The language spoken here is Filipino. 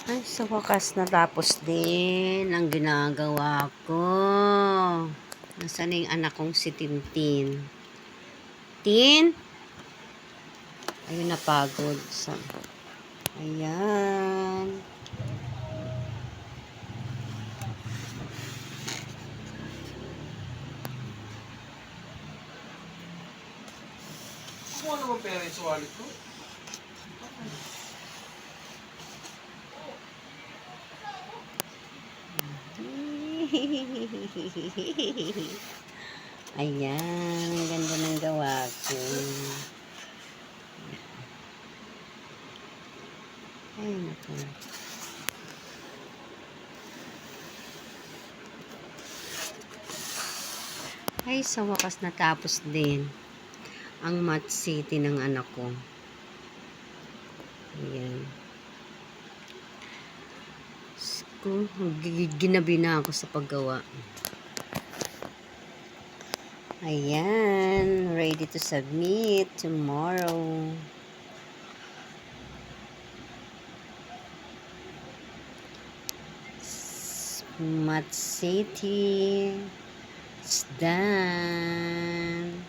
Ay, sa wakas natapos din ang ginagawa ko. Nasaan na yung anak kong si Tintin? Tin? Ayun, napagod. Ayan. Kuha naman pera yung sa wallet ko. Ayan, ang ganda ng gawa ko. Ay, naku. Ay, sa wakas natapos din ang Math City ng anak ko. Ayan. Ginabi na ako sa paggawa. Ayan, ready to submit tomorrow. Math City. It's done.